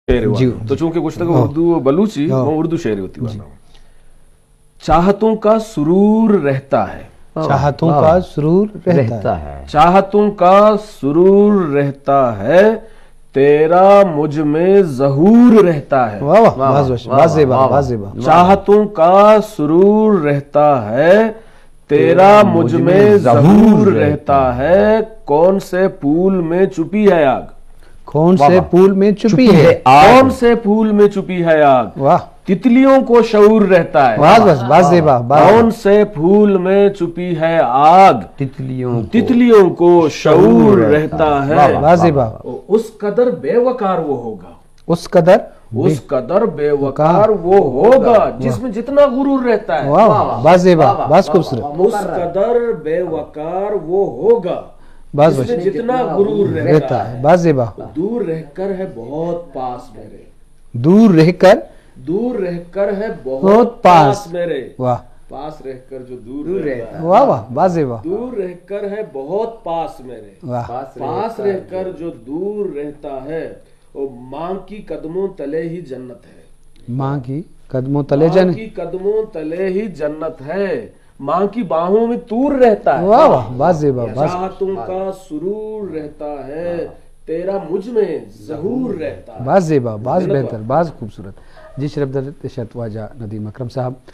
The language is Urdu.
شعر ہوا تو چونکہ گفتگو اردو بلوچی وہ اردو شعر ہوتی ہے. چاہتوں کا سرور رہتا ہے، چاہتوں کا سرور رہتا ہے، چاہتوں کا سرور رہتا ہے، تیرا مجھ میں ظہور رہتا ہے. واہ واہ، واضح، چاہتوں کا سرور رہتا ہے، تیرا مجھ میں ظہور رہتا ہے، کون سے پھول میں چھپی ہے آگ، کون سے پھول میں چھپی ہے آگ، کون سے پھول میں چھپی ہے آگ، واہ، تتلیوں کو شعور رہتا ہے. واضح، کون سے پھول میں چھپی ہے آگ، تتلیوں کو شعور رہتا ہے. واضح، اس قدر بے وقار وہ ہوگا، اس قدر بے وقار وہ ہوگا جس میں جتنا غرور رہتا ہے. واضح، بس خوبصورت، اس قدر بے وقار وہ ہوگا جس میں جتنا غرور رہتا ہے. واضح، دور رہ کر ہے بہت پاس میرے، دور رہ کر ہے بہت پاس میرے، واہ، پاس رہ کر جو دور رہتا ہے، واہ واہ، واضح، دور رہ کر ہے بہت پاس میرے، پاس رہ کر جو دور رہتا ہے، وہ ماں کی قدموں تلے ہی جنت ہے، ماں کی قدموں تلے جنت، ماں کی قدموں تلے ہی جنت ہے، ماں کی باہوں میں طور رہتا ہے. واہ واہ، واضح، چاہتوں کا سرور رہتا ہے، تیرا مجھ میں ظہور رہتا ہے. واضح، بہتر، بعض خوبصورت. جی شرف در شرط واجہ ندیم اکرم صاحب.